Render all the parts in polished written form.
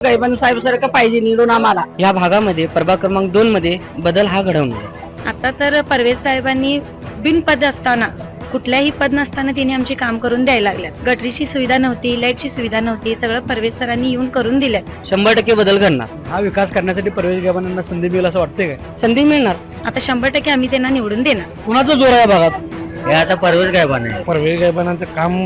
गायबान साहेब सारखं पाहिजे निवडून आम्हाला. या भागामध्ये प्रभाग क्रमांक 2 मध्ये बदल हा घडवणार. आता तर परवेज साहेबांनी बिनपद असताना कुठल्याही पद नसताना तिने आमची काम करून द्यायला लागल्यात. गटरीची सुविधा नव्हती, लाईटची सुविधा नव्हती, सगळं परवेज सरांनी येऊन करून दिलंय. 100% बदल घडणार. हा विकास करण्यासाठी परवेज गायबांना संधी मिळेल असं वाटतंय काय? संधी मिळणार. आता 100% आम्ही त्यांना निवडून देणार. कुणाचा जोर आहे भागात? हे आता परवेज गायबान आहे. परवेज गायबानाचं काम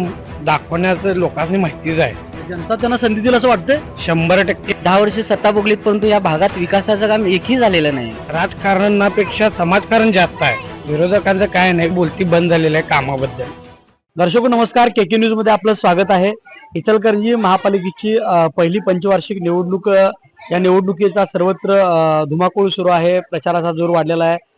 दाखवण्याचं लोकांनी माहितीच आहे. जनता त्यांना संधी दिली असं वाटतंय? 100% 10 वर्ष सत्ता भोगलीत, परंतु या भागात विकासाचं काम एकही झालेलं नाही. राजकारणापेक्षा समाजकारण जास्त आहे. विरोधकांचं काय नाही, बोलती बंद झालेलं आहे कामाबद्दल. दर्शक नमस्कार, केके न्यूज मध्ये आपलं स्वागत आहे. इचलकरंजी महापालिकेची पहिली पंचवार्षिक निवडणूक, या निवडणुकीचा सर्वत्र धुमाकूळ सुरू आहे. प्रचाराचा जोर वाढलेला आहे.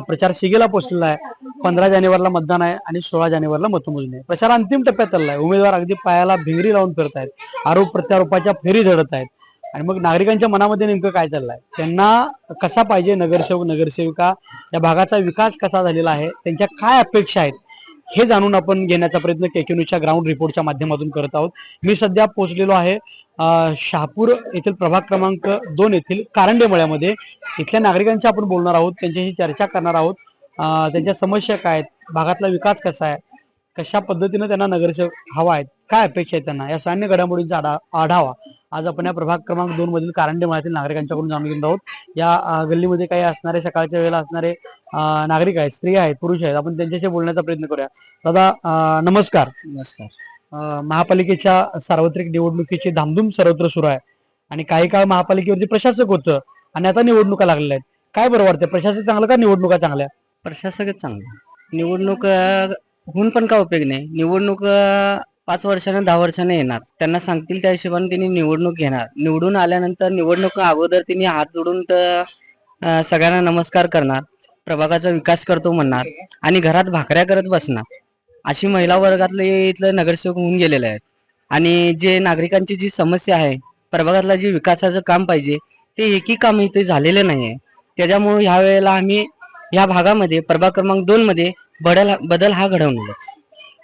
प्रचार शिगेला पोहोचलेला आहे. 15 जानेवारीला मतदान आहे आणि 16 जानेवारीला मतमोजणी आहे. प्रचार अंतिम टप्प्यात चालला आहे. उमेदवार अगदी पायाला भिंगरी लावून फिरत आहेत. आरोप प्रत्यारोपाच्या फेरी झडत आहेत. आणि मग नागरिकांच्या मनामध्ये नेमकं काय चाललंय, त्यांना कसा पाहिजे नगरसेवक नगरसेविका, या भागाचा विकास कसा झालेला आहे, त्यांच्या काय अपेक्षा आहेत, हे जाणून आपण घेण्याचा प्रयत्न केके न्यूजच्या ग्राउंड रिपोर्टच्या माध्यमातून करत आहोत. मी सध्या पोहोचलेलो आहे शहापूर येथील प्रभाग क्रमांक 2 येथील कारंडे मळ्यामध्ये. इथल्या नागरिकांशी आपण बोलणार आहोत, त्यांच्याशी चर्चा करणार आहोत. त्यांच्या समस्या काय आहेत, भागातला विकास कसा आहे, कशा पद्धतीने त्यांना नगरसेवक हवा आहेत, काय अपेक्षा आहेत त्यांना, या सैन्य घडामोडींचा आढावा आज आपण या प्रभाग क्रमांक 2 मधील कारंडे मळ्यातील नागरिकांच्याकडून जाणून घेणार आहोत. या गल्लीमध्ये काही असणारे सकाळच्या वेळेला असणारे नागरिक आहेत, स्त्री आहेत, पुरुष आहेत, आपण त्यांच्याशी बोलण्याचा प्रयत्न करूया. दादा नमस्कार. नमस्कार. महापालिकेच्या सार्वत्रिक निवडणुकीची धामधूम सर्वत्र सुरू आहे आणि काही काळ महापालिकेवरती प्रशासक होतं आणि आता निवडणुका लागलेल्या आहेत. काय बरं वाटतं, प्रशासक चांगलं का निवडणुका चांगल्या? प्रशासकच चांगलं. निवडणूक होऊन पण काय उपयोग नाही. निवडणूक 5 वर्षानं 10 वर्षानं येणार. त्यांना सांगतील त्या हिशोबाने त्यांनी निवडणूक घेणार. निवडून आल्यानंतर निवडणूक अगोदर त्यांनी हात जोडून सगळ्यांना नमस्कार करणार, प्रभागाचा विकास करतो म्हणणार आणि घरात भाकऱ्या करत बसणार. अशी महिला वर्गातले इथलं नगरसेवक होऊन गेलेले आहेत. आणि जे नागरिकांची जी समस्या आहे, प्रभागातला जे विकासाचं काम पाहिजे ते एकही काम इथे झालेलं नाही आहे. त्याच्यामुळे ह्या वेळेला आम्ही या भागामध्ये प्रभाग क्रमांक 2 मध्ये बदल हा घडवणार.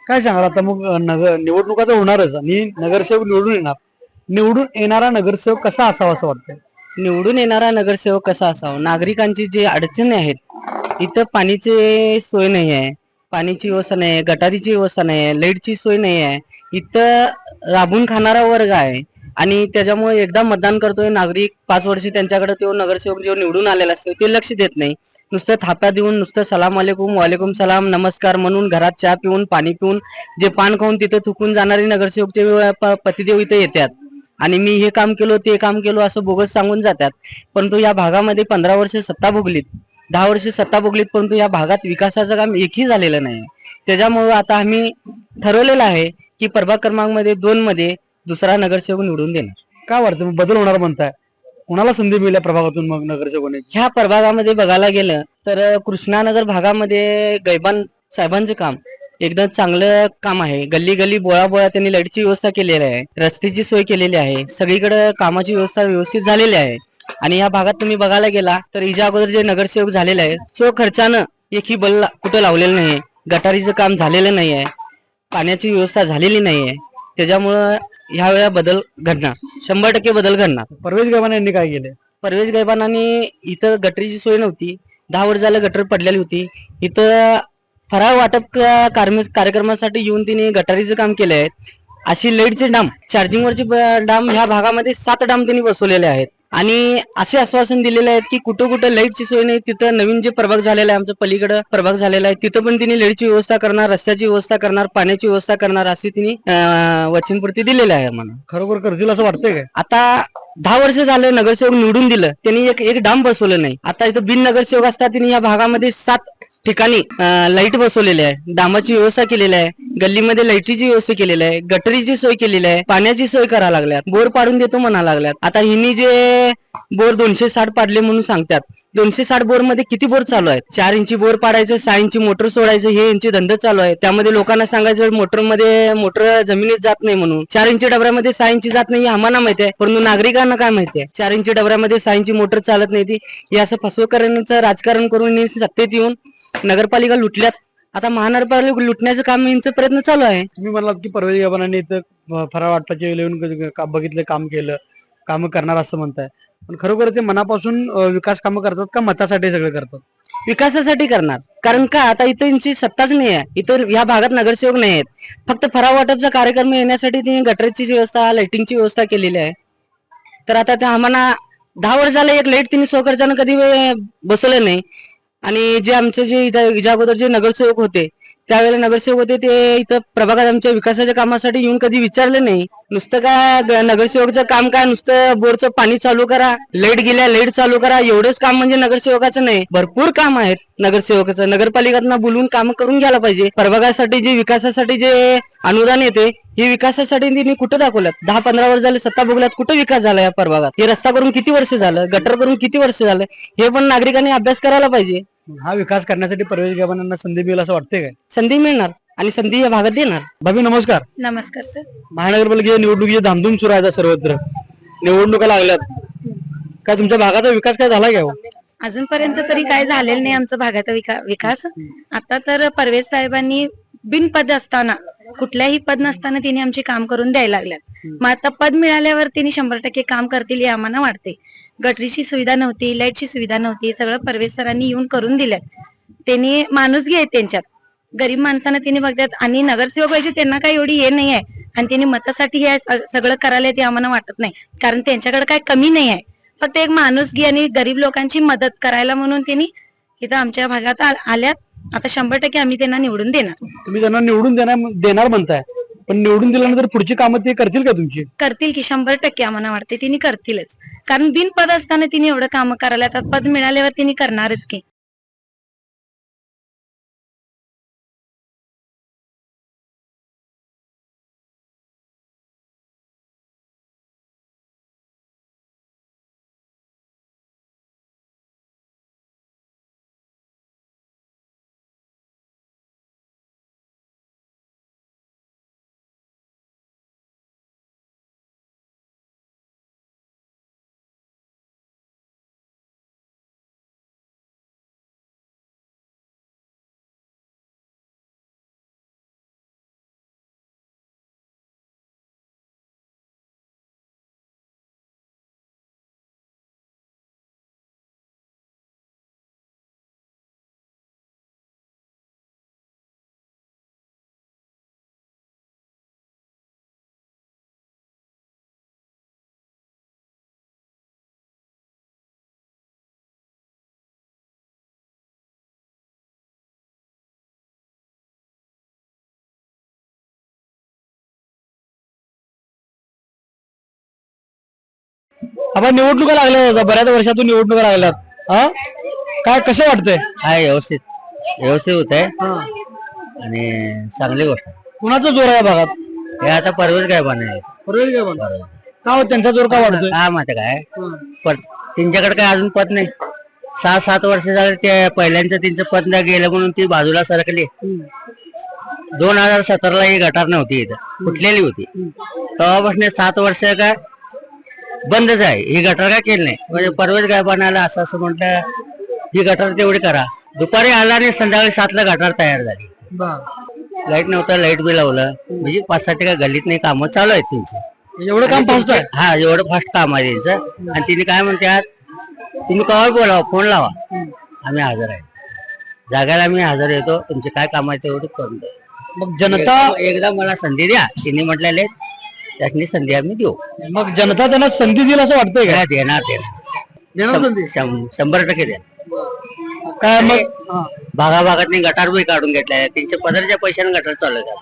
काय सांगाल आता मग निवडणुका तर होणारच आणि नगरसेवक निवडून येणार. निवडून येणारा नगरसेवक कसा असावा असं वाटतं? निवडून येणारा नगरसेवक कसा असावा, नागरिकांची जी अडचणी आहेत, इथं पाणीची सोय नाही आहे, पाण्याची व्यवस्था नाही आहे, गटारीची व्यवस्था नाही आहे, लाईटची सोय नाही आहे, इथं राबून खाणारा वर्ग आहे. आणि त्याच्यामुळे एकदा मतदान करतोय नागरिक, 5 वर्ष त्यांच्याकडे तो नगरसेवक जो निवडून आलेला असतो ते लक्ष देत नाही. नुसतं थाप्या देऊन, नुसतं सलाम वालेकुम, वालेकुम सलाम, नमस्कार म्हणून, घरात चहा पिऊन, पाणी पिऊन, जे पान खाऊन तिथं थुकून जाणारे नगरसेवकचे पतिदेव इथे येतात आणि मी हे काम केलो ते काम केलो असं बोगस सांगून जातात. परंतु या भागामध्ये 15 वर्ष सत्ता भोगलीत, 10 वर्ष सत्ता भोगलीत, परंतु या भागात विकासाचं काम एकही झालेलं नाही. त्याच्यामुळे आता आम्ही ठरवलेलं आहे की प्रभाग क्रमांक 2 मध्ये दुसरा नगरसेवक निवडून देणार. काय वाटतं बदल होणार म्हणताय, कुणाला संधी मिळाल्या प्रभागातून मग नगरसेवक होण्याची? ह्या प्रभागामध्ये बघायला गेलं तर कृष्णानगर भागामध्ये गैबान साहेबांचं काम एकदम चांगलं काम आहे. गल्ली गल्ली बोळा बोळा त्यांनी लाईटची व्यवस्था केलेली आहे, रस्त्याची सोय केलेली आहे, सगळीकडे कामाची व्यवस्था व्यवस्थित झालेली आहे. आणि या भागात तुम्ही बघायला गेला तर हिच्या अगोदर जे नगरसेवक झालेले आहे सो खर्चानं एकही बल कुठं लावलेलं नाही, गटारीचं काम झालेलं नाही आहे, पाण्याची व्यवस्था झालेली नाही आहे. त्याच्यामुळं ह्या वेळा बदल घडणार, 100% बदल घडणार. परवेज गायबान यांनी काय केले? परवेज गायबानांनी इथं गटरीची सोय नव्हती, 10 वर्ष झालं गटर पडलेली होती. इथं फराळ वाटप कार्यक्रमासाठी येऊन तिने गटारीचं काम केले आहेत. अशी लाईटचे डाम, चार्जिंगवरचे डाम ह्या भागामध्ये 7 डाम त्यांनी बसवलेले आहेत. आणि असे आश्वासन दिलेले आहेत की कुठं कुठं लाईटची सोय नाही तिथं नवीन जे प्रभाग झालेला आहे, आमचं पलीकडं प्रभाग झालेला आहे, तिथं पण तिने लाईटची व्यवस्था करणार, रस्त्याची व्यवस्था करणार, पाण्याची व्यवस्था करणार, अशी तिने वचनपूर्ती दिलेली आहे. म्हणून खरोखर करतील असं वाटतंय काय? आता 10 वर्ष झालं नगरसेवक निवडून दिलं, त्यांनी एक डाम बसवलं नाही. आता इथं बिन नगरसेवक असतात त्यांनी या भागामध्ये 7 ठिकाणी लाईट बसवलेली आहे, डामाची व्यवस्था केलेली आहे, गल्लीमध्ये लाईटीची व्यवस्था केलेली आहे, गटरीची सोय केलेली आहे, पाण्याची सोय करायला लागल्यात, बोर पाडून देतो म्हणा लागल्यात. आता हिनी जे बोर 260 पाडले म्हणून सांगतात, 260 बोर मध्ये किती बोर चालू आहेत? 4 इंची बोर पाडायचं, 6 इंची मोटर सोडायचं, हे यांचे धंदे चालू आहे. त्यामध्ये लोकांना सांगायचं मोटर जमिनीत जात नाही म्हणून. 4 इंची डबऱ्यामध्ये 6 इंची जात नाही आम्हाला माहिती आहे, परंतु नागरिकांना काय माहिती आहे 4 इंची डबऱ्यामध्ये 6 इंची मोटर चालत नाही ती. हे असं फसवकरण्याचं राजकारण करून सत्तेत येऊन नगरपालिका लुटल्यात. आता महानगरपालिका लुटण्याचं काम यांचा प्रयत्न चालू आहे. तुम्ही म्हणालात की परवेज गायबानांनी इथं फराळ वाटपाचे येऊन बघितलं, काम केलं, कामं करणार असं म्हणताय, पण खरोखर ते मनापासून विकास कामं करतात का मतासाठी सगळे करतात? विकासासाठी करणार. कारण का आता इथं यांची सत्ताच नाही आहे, इथं या भागात नगरसेवक नाही आहेत. फक्त फराळ वाटपचा कार्यक्रम येण्यासाठी त्यांनी गटरची व्यवस्था, लाइटिंगची व्यवस्था केलेली आहे. तर आता ते आम्हाला 10 वर्ष झाले एक लाईट तिने स्वखर्चानं कधी बसवलं नाही. आणि जे आमचे जे इथं अगोदर जे नगरसेवक होते त्यावेळेला नगरसेवक होते ते इथं प्रभागात आमच्या विकासाच्या कामासाठी येऊन कधी विचारले नाही. नुसतं काय नगरसेवकचं काम काय, नुसतं बोरचं पाणी चालू करा, लाईट गेल्या लाईट चालू करा, एवढंच काम म्हणजे नगरसेवकाचं नाही. भरपूर काम आहेत नगरसेवकाचं. नगरपालिकांना बोलून काम करून घ्यायला पाहिजे. प्रभागासाठी जे विकासासाठी जे अनुदान येते हे विकासासाठी त्यांनी कुठं दाखवल्यात? 10-15 वर्ष झाले सत्ता भोगल्यात, कुठं विकास झाला या प्रभागात? हे रस्ता करून किती वर्ष झालं, गटर करून किती वर्ष झालं, हे पण नागरिकांनी अभ्यास करायला पाहिजे. हा विकास करण्यासाठी परवेश गावांना संधी मिळेल असं वाटतंय काय? संधी मिळणार आणि संधी या भागात देणार. भाभी नमस्कार. नमस्कार सर. महानगरपालिकेच्या निवडणुकीची धामधूम सुरू आहे आता सर्वत्र, निवडणुका लागल्यात. काय तुमच्या भागाचा विकास काय झाला काय? अजूनपर्यंत तरी काय झालेलं नाही आमचा भागाचा विकास. आता तर परवेश साहेबांनी बिनपद असताना, कुठल्याही पद नसताना तिने आमचे काम करून द्यायला लागल्यात. मग आता पद मिळाल्यावर तिने 100% काम करतील हे आम्हाला वाटते. गटरीची सुविधा नव्हती, लाईटची सुविधा नव्हती, सगळं परवेश सरांनी येऊन करून दिल्यात. त्यांनी माणुसकी आहे त्यांच्यात, गरीब माणसांना त्यांनी बघतात. आणि नगरसेवक पाहिजे त्यांना काही एवढी हे नाही आहे, आणि त्यांनी मतासाठी हे सगळं करायला ते आम्हाला वाटत नाही. कारण त्यांच्याकडे काय कमी नाही आहे, फक्त एक माणुसकी आणि गरीब लोकांची मदत करायला म्हणून त्यांनी इथं आमच्या भागात आल्यात. आता 100% आम्ही त्यांना निवडून देणार. तुम्ही त्यांना निवडून देणार म्हणताय, पण निवडून दिल्यानंतर पुढची कामं ते करतील का तुमची? करतील की 100% आम्हाला वाटते तिने करतीलच. कारण बिनपद असताना तिने एवढं काम करायला, आता पद मिळाल्यावर तिने करणारच की. आपण निवडणुका लागल्या, बऱ्याच वर्षातून निवडणुका लागल्यात. हा काय कसं वाटतंय? हाय व्यवस्थित व्यवस्थित होत आहे आणि चांगली गोष्ट. कुणाचा जोर आहे या भागात? हे आता परवेश गायबान आहे. परवेश गावात का हो, त्यांचा जोर का वाटतोय? काय माहिती काय, पण त्यांच्याकडे काय अजून पद नाही. 6-7 वर्ष झाले ते पहिल्यांचं त्यांचं पद नाही गेलं म्हणून ती बाजूला सरकली. 2017ला ही गटार नव्हती इथं, फुटलेली होती. तेव्हापासून 7 वर्ष काय बंदच आहे. ही गटार काय केली नाही. म्हणजे परवेश गायबानाला असं असं म्हटलं ही गटार तेवढी करा. दुपारी आला आणि संध्याकाळी 7ला गटार तयार झाली. लाईट नव्हतं, लाईट बी लावलं. म्हणजे 5-6 गल्लीत नाही कामं चालू आहेत त्यांची. एवढं काम फास्ट आहे? हा, एवढं फास्ट काम आहे त्यांचं. आणि तिने काय म्हणतात, तुम्ही कवा बोलावा, फोन लावा, आम्ही हजर आहे. जागायला आम्ही हजर येतो, तुमचे काय काम आहे तेवढं करून द्या. मग जनता एकदा मला संधी द्या, तिने म्हटलेले त्यासनी संधी आम्ही देऊ. मग जनता त्यांना संधी देईल असं वाटतंय का? काय देणार देणार संधी? 100% द्या. काय मग भागाभागात गटार बी काढून घेतल्या, त्यांच्या पदरच्या पैशाने गटार चालवतात.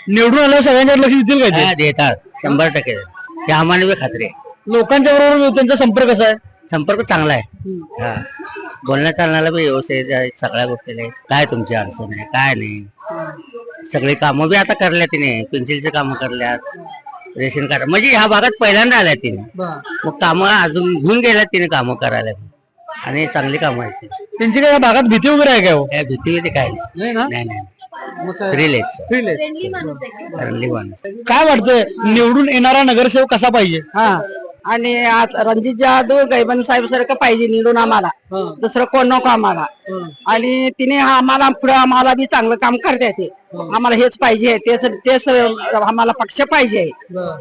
निवडून आल्यावर सगळ्यांच्यावर लक्ष देतील काय ते? देतात 100%. ते आम्हाला बी खात्री आहे. लोकांच्या बरोबर त्यांचा संपर्क कसा आहे? संपर्क चांगला आहे. हा, बोलण्या चालण्याला बी व्यवस्थित आहे. सगळ्या गोष्टीला काय तुमची अडचण आहे काय नाही. सगळी कामं बी आता करल्या तिने, पेन्सिलचे कामं करल्यात, रेशन कार्ड. म्हणजे ह्या भागात पहिल्यांदा आल्या तिने. मग कामं अजून घेऊन गेल्यात तिने कामं करायला, आणि चांगली कामं आहेत. त्यांची काय या भागात भीती वगैरे आहे काय? काय भीती होती काय नाही. नाही फ्रीली माणूस. काय वाटतंय निवडून येणारा नगरसेवक कसा पाहिजे? हा, आणि रणजित जाधव गैबन साहेब सारखं पाहिजे निवडून आम्हाला. दुसरं कोण नको आम्हाला. आणि तिने आम्हाला पुढे आम्हाला बी चांगलं काम करता येते. आम्हाला हेच पाहिजे, तेच आम्हाला पक्ष पाहिजे.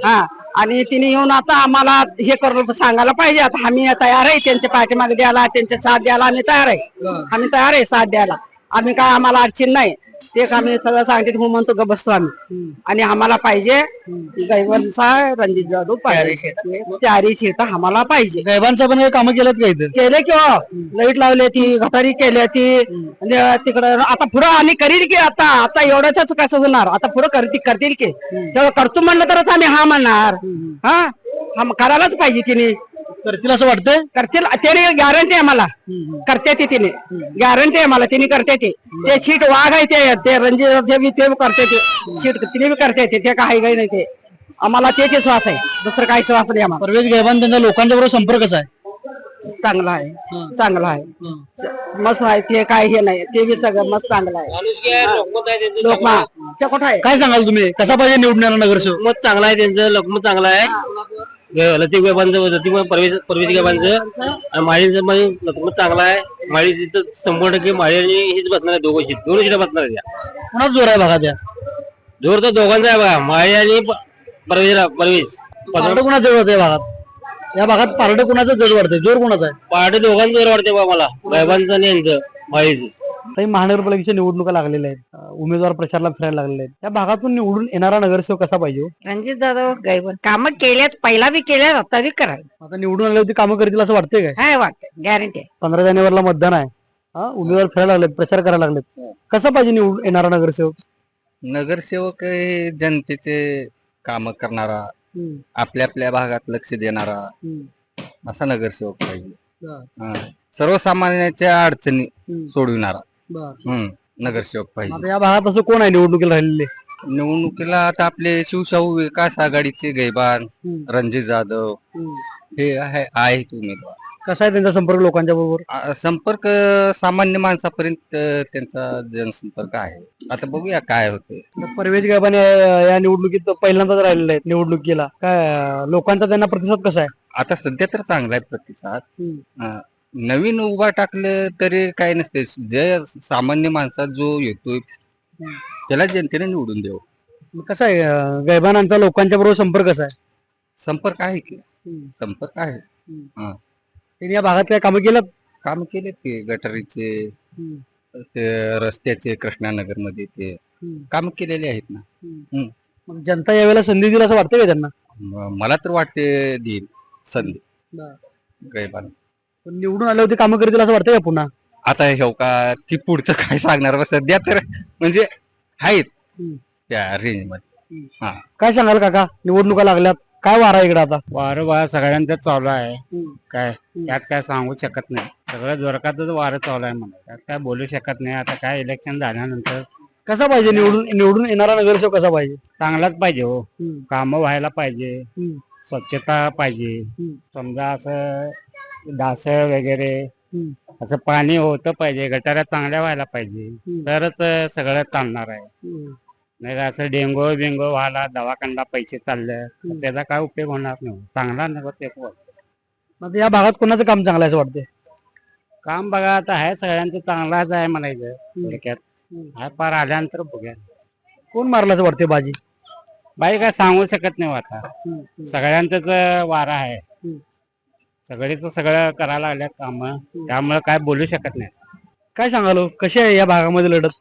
हा, आणि तिने येऊन आता आम्हाला हे करून सांगायला पाहिजे. आता आम्ही तयार आहे त्यांच्या पाठीमागे द्यायला, त्यांच्या साथ द्यायला आम्ही तयार आहे. आम्ही तयार आहे साथ द्यायला. आम्ही काय आम्हाला अडचण नाही. ते आम्ही सगळं सांगते हो म्हणतो ग बसतो आम्ही. आणि आम्हाला पाहिजे गैवनसा रणजित जाधव पाहिजे. चारी सीट आम्हाला पाहिजे. गैबांचा पण काही कामं केलं का इथं? केले किंवा लाईट लावली ती, गटारी केली ती, तिकडं आता पुढं आणि करील की आता आता एवढ्याच कसं होणार. आता पुढं करतील की तेव्हा करतो म्हणलं तरच आम्ही हा म्हणणार. हा करायलाच पाहिजे तिने. करतील असं वाटतंय? करतील त्याने गॅरंटी आम्हाला. करते ती तिने गॅरंटी आम्हाला. तिने करते ते सीट वाघ आहे ते रणजित ते करते ते सीट तिने बी करते ते काही काही नाही. ते आम्हाला त्याचे श्वास आहे, दुसरं काही श्वास नाही आम्हाला. परवेश गैबान त्यांचा लोकांच्या बरोबर संपर्क कसा आहे? चांगला आहे, चांगला आहे, मस्त आहे. ते काय हे नाही, ते बी सगळं मस्त चांगलं आहे. लोकमत कुठं आहे? काय सांगाल तुम्ही, कसा पाहिजे निवडून येणारा नगरसेवक? मत चांगला आहे त्यांचं, लोकमत चांगलं आहे. लतीफ गैबांचं परवेश गैबांचं आणि माळींचं लोकमत चांगला आहे. माळी तिथं 100% माळी आणि हीच बसणार आहे. दोन सीटा बसणार आहे. कोणाच जोर आहे भागात या? जोर तर दोघांचा आहे बघा, माळी आणि परवेश. पारडं कुणाचं जड वाटतंय भागात? या भागात पारडं कुणाचं जड वाटतंय? जोर कोणाचा आहे? पहाटे दोघांचं जोर वाटते बघा मला, गैबांचं आणि यांचं माळीचं. काही महानगरपालिकेच्या निवडणुका लागलेल्या आहेत, उमेदवार प्रचारला फिरायला लागलेले आहेत. या भागातून निवडून येणारा नगरसेवक कसा पाहिजे? रणजित जाधव गायवन कामं केल्यात, पहिला बी केल्यात, आता बी करायला आता निवडून आल्यावरती कामं करतील असं वाटतंय काय? काय वाटतं, गॅरंटी आहे. 15 जानेवारीला मतदान आहे. उमेदवार फिरायला लागलेत, प्रचार करायला लागलेत. कसा पाहिजे निवडून येणारा नगरसेवक? नगरसेवक हे जनतेचे काम करणारा, आपल्या आपल्या भागात लक्ष देणारा असा नगरसेवक पाहिजे. हा. सर्वसामान्यांच्या अडचणी सोडविणारा नगरसेवक पाहिजे. आता या भागात असं कोण आहे निवडणुकीला राहिलेले? निवडणुकीला आता आपले शिवशाहू विकास आघाडीचे गैबान, रणजित जाधव हे आहेत उमेदवार. कसा आहे त्यांचा संपर्क लोकांच्या बरोबर? संपर्क सामान्य माणसापर्यंत त्यांचा जनसंपर्क आहे. आता बघूया काय होते. परवेश गैबान या निवडणुकीत पहिल्यांदाच राहिलेले आहेत निवडणुकीला. काय लोकांचा त्यांना प्रतिसाद कसा आहे? आता सध्या तर चांगला आहे प्रतिसाद. नवीन उभा टाकलं तरी काय नसते. जे सामान्य माणसात जो येतोय त्याला जनतेने निवडून देऊ. कसा आहे गैबानांचा लोकांच्या बरोबर संपर्क कसा आहे? संपर्क आहे की, संपर्क आहे. त्यांनी या भागात काय कामं केलं? काम केले ते गटारीचे, ते रस्त्याचे, कृष्णानगर मध्ये ते काम केलेले आहेत ना. मग जनता यावेळेला संधी दिली असं वाटतंय का त्यांना? मला तर वाटते देईल संधी गैबान. पण निवडून आल्यावरती कामं करतील असं वाटतंय का पुन्हा? आता हे का ती पुढचं काय सांगणार बा, सध्या तर म्हणजे आहेत त्या रेंज मध्ये. काय सांगाल काका, निवडणुका लागल्यात, काय वारा इकडे आता? वारं वार सगळ्यांचं चालू आहे. काय त्यात काय सांगू शकत नाही. सगळं जोरकातच वारं चालू आहे म्हणा, त्यात काय बोलू शकत नाही. आता काय इलेक्शन झाल्यानंतर कसा पाहिजे निवडून येणारा नगरसेवक कसा पाहिजे? चांगलाच पाहिजे हो. कामं व्हायला पाहिजे, स्वच्छता पाहिजे. समजा असं डास वगैरे असं पाणी होतं पाहिजे, गटाऱ्या चांगल्या व्हायला पाहिजे, तरच सगळं चालणार आहे. नाही का असं डेंगू बिंगो व्हायला दवाखान्याला पैसे चालले, त्याचा काय उपयोग होणार नाही. चांगला नगरसेवक. आता या भागात कोणाचं काम चांगलं आहे असं वाटतंय? काम बघा आता आहे सगळ्यांचं चांगलाच आहे म्हणायचं थोडक्यात. हा पार आल्यानंतर बघूया कोण मारलं असं वाटतंय बाजी? बाई काय सांगू शकत नाही आता. सगळ्यांचंच वारा आहे, सगळेच सगळं करायला लागल्यात काम, त्यामुळे काय बोलू शकत नाही. काय सांगालो, कशी आहे या भागामध्ये लढत?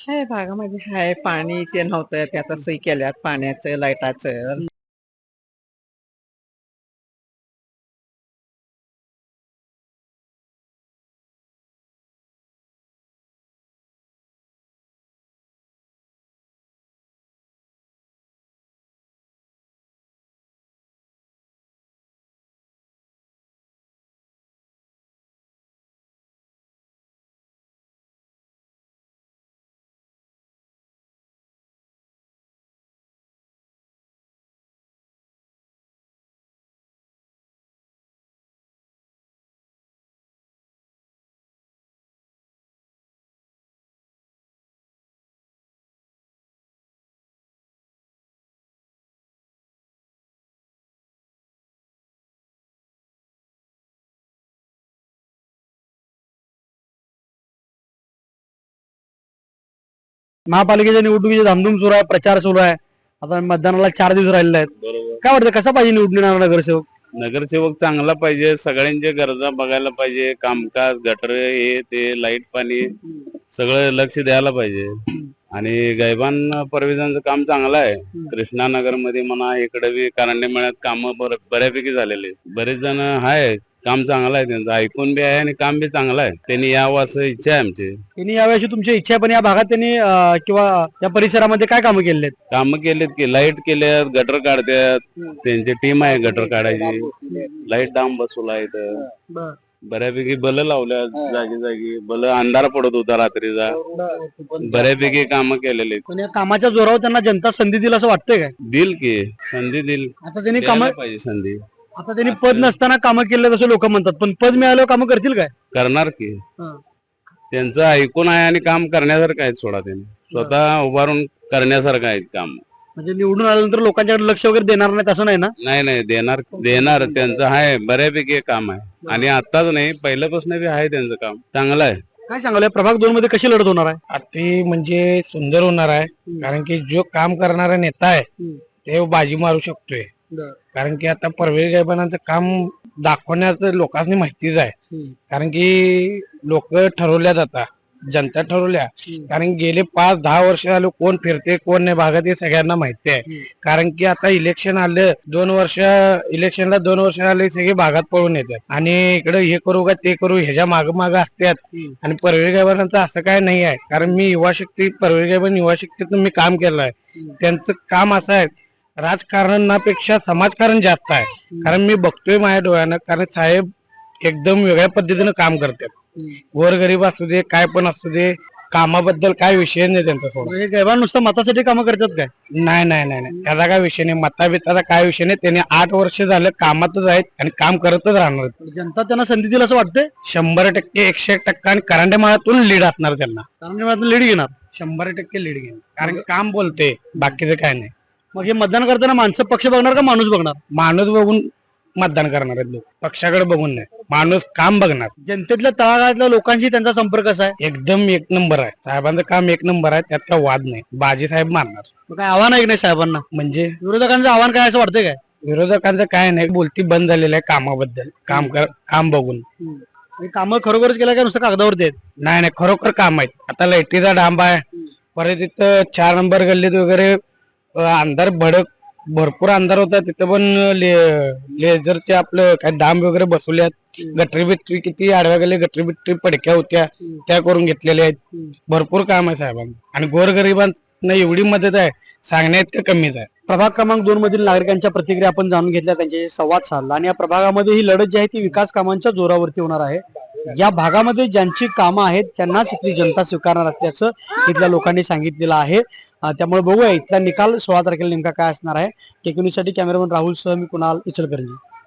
हाय भागामध्ये हाय, पाणी ते नव्हतं, ते आता सोयी केल्यात पाण्याचं, लाईटाचं. महापालिकेच्या निवडणुकीची धामधूम सुरू आहे, प्रचार सुरू आहे. आता मतदानाला 4 दिवस राहिलेले आहेत. बरोबर. काय वाटतं कसा पाहिजे निवडून येणारा नगरसेवक? नगरसेवक चांगला पाहिजे, सगळ्यांच्या गरजा बघायला पाहिजे, कामकाज गटर हे ते लाईट पाणी सगळं लक्ष द्यायला पाहिजे. आणि गायबान परवेजांचं काम चांगलं आहे. कृष्णानगर मध्ये म्हणा, इकडे बी कारंडे मेळ्यात काम बऱ्यापैकी झालेले आहेत. बरेच जण आहे, काम चांगलं आहे त्यांचं, ऐकून बी आहे आणि काम बी चांगलं आहे. त्यांनी यावं असं इच्छा आहे आमची. त्यांनी यावेळी तुमची इच्छा आहे, पण या भागात त्यांनी किंवा या परिसरामध्ये काय कामं केलेली आहेत? कामं केलेत की लाईट केल्यात, गटर काढतात, त्यांची टीम आहे गटर काढायची, लाईट डाम बसवला इथं, बऱ्यापैकी बल लावल्या जागी जागी, बल अंधार पडत होता रात्रीचा, बऱ्यापैकी कामं केलेली आहेत. पण या कामाच्या जोरावर त्यांना जनता संधी दिली असं वाटतंय काय? दिल की संधी दिल, आता त्यांनी कामं द्यायला पाहिजे संधी. आता त्यांनी पद नसताना कामं केले असं लोक म्हणतात, पण पद मिळाल्यावर कामं करतील काय? करणार की हा. त्यांचं ऐकून आहे आणि काम करण्यासारखं आहे. सोडा त्यांनी स्वतः उभारून करण्यासारखं आहे काम. म्हणजे निवडून आल्यानंतर लोकांच्याकडे लक्ष वगैरे देणार नाहीत असं नाही ना? नाही देणार देणार, त्यांचं आहे बऱ्यापैकी काम आहे. आणि आताच नाही, पहिल्यापासून बी आहे त्यांचं काम चांगलं आहे. काय सांगाल प्रभाग 2 मध्ये कशी लढत होणार आहे? अति म्हणजे सुंदर होणार आहे. कारण की जो काम करणारा नेता आहे ते बाजी मारू शकतोय. कारण की आता परवेज गायबानाचं काम दाखवण्याचं लोकांनी माहितीच आहे. कारण की लोक ठरवल्यात, आता जनता ठरवल्या. कारण गेले 5-10 वर्ष झाले कोण फिरते कोण नाही भागात हे सगळ्यांना माहिती आहे. कारण की आता इलेक्शन आलं, 2 वर्ष इलेक्शनला 2 वर्ष आले, सगळे भागात पळून येतात आणि इकडे हे करू का ते करू ह्याच्या माग असतात. आणि परवेज गायबानाचं असं काय नाही आहे. कारण मी युवा शक्ती, परवेज गायबान युवा शक्तीतून मी काम केलं आहे. त्यांचं काम असं आहे, राजकारणापेक्षा समाजकारण जास्त आहे. कारण मी बघतोय माझ्या डोळ्यानं, कारण साहेब एकदम वेगळ्या पद्धतीनं काम करतात. गोरगरीब असू दे, काय पण असू दे, कामाबद्दल काय विषय नाही त्यांचा. सोडून गैबान नुसतं मतासाठी कामं करतात काय? नाही त्याचा काय विषय नाही, मताबिताचा काय विषय नाही. त्यांनी 8 वर्ष झालं कामातच आहेत आणि काम करतच राहणार. जनता त्यांना संधी दिली असं वाटतंय? 100% 101% आणि करंडेमाळ्यातून लीड असणार त्यांना. कारण लीड घेणार, 100% लीड घेणार. कारण की काम बोलते, बाकीचं काय नाही. मग हे मतदान करताना माणसं पक्ष बघणार का माणूस बघणार? माणूस बघून मतदान करणार आहेत लोक, पक्षाकडे बघून नाही. माणूस काम बघणार. जनतेतल्या तळागाळातल्या लोकांशी त्यांचा संपर्क कसा आहे? एकदम 1 नंबर आहे. साहेबांचं काम 1 नंबर आहे, त्यात काय वाद नाही. बाजी साहेब मारणार. मग काय आव्हान आहे की नाही साहेबांना? म्हणजे विरोधकांचं आव्हान काय असं वाटतंय काय? विरोधकांचं काय नाही, बोलती बंद झालेलं आहे कामाबद्दल. काम बघून कामं खरोखरच केलं का नुसतं कागदावरती आहेत? नाही खरोखर काम आहेत. आता लाईटीचा डांब आहे, परत तिथं 4 नंबर गल्लीत वगैरे अंधार भरपूर अंधार होता, तिथं पण लेझरचे आपलं काय डांब वगैरे बसवल्यात. गटरी बिटरी किती आडव्या गेले, गटरी बिटरी पडक्या होत्या त्या करून घेतलेल्या आहेत. भरपूर काम आहे साहेबांना आणि गोरगरिबांना एवढी मदत आहे, सांगण्यात ते कमीच आहे. प्रभाग क्रमांक 2 मधील नागरिकांच्या प्रतिक्रिया आपण जाणून घेतल्या, त्यांच्याशी संवाद साधला. आणि या प्रभागामध्ये ही लढत जी आहे ती विकास कामांच्या जोरावरती होणार आहे. या भागामध्ये ज्यांची कामं आहेत त्यांनाच इथली जनता स्वीकारणार असल्याचं इथल्या लोकांनी सांगितलेलं आहे. त्यामुळे बघूया इथला निकाल 16 तारखेला नेमका काय असणार आहे. टेक्निकसाठी कॅमेरामन राहुल सह मी कुणाल, इचलकरंजी.